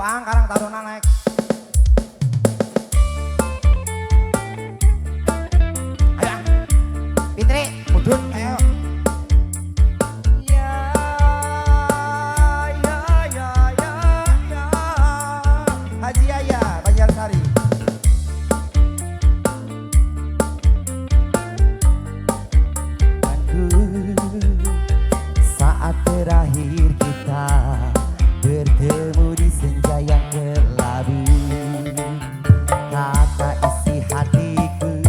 Ang karang taruna naik. Ayo Ang. Fitri, mudun ayo. Ya ya ya ya ya. Haji Yaya Banjarsari. Saat terakhir kita bertemu di senja yang kelabu, kata isi hatiku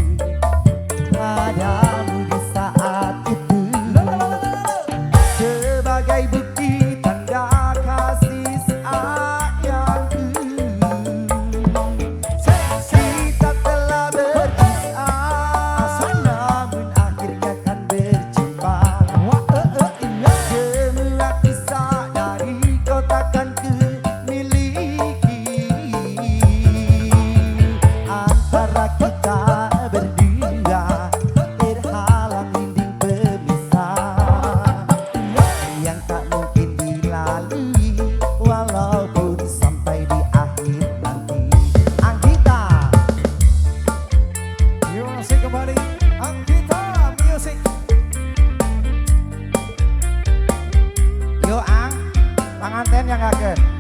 padamu di saat itu, sebagai bukti tanda kasih sayangku. Kita telah berpisah, namun akhirnya kan berjumpa. Semua kisah dari kau takkan kumiliki. Antara kita berdua terhalang dinding pemisah yang tak mungkin dilalui walaupun sampai di akhir nanti. Anggita, Masih kembali Anggita Music. yo Ang, panganten yang kaget.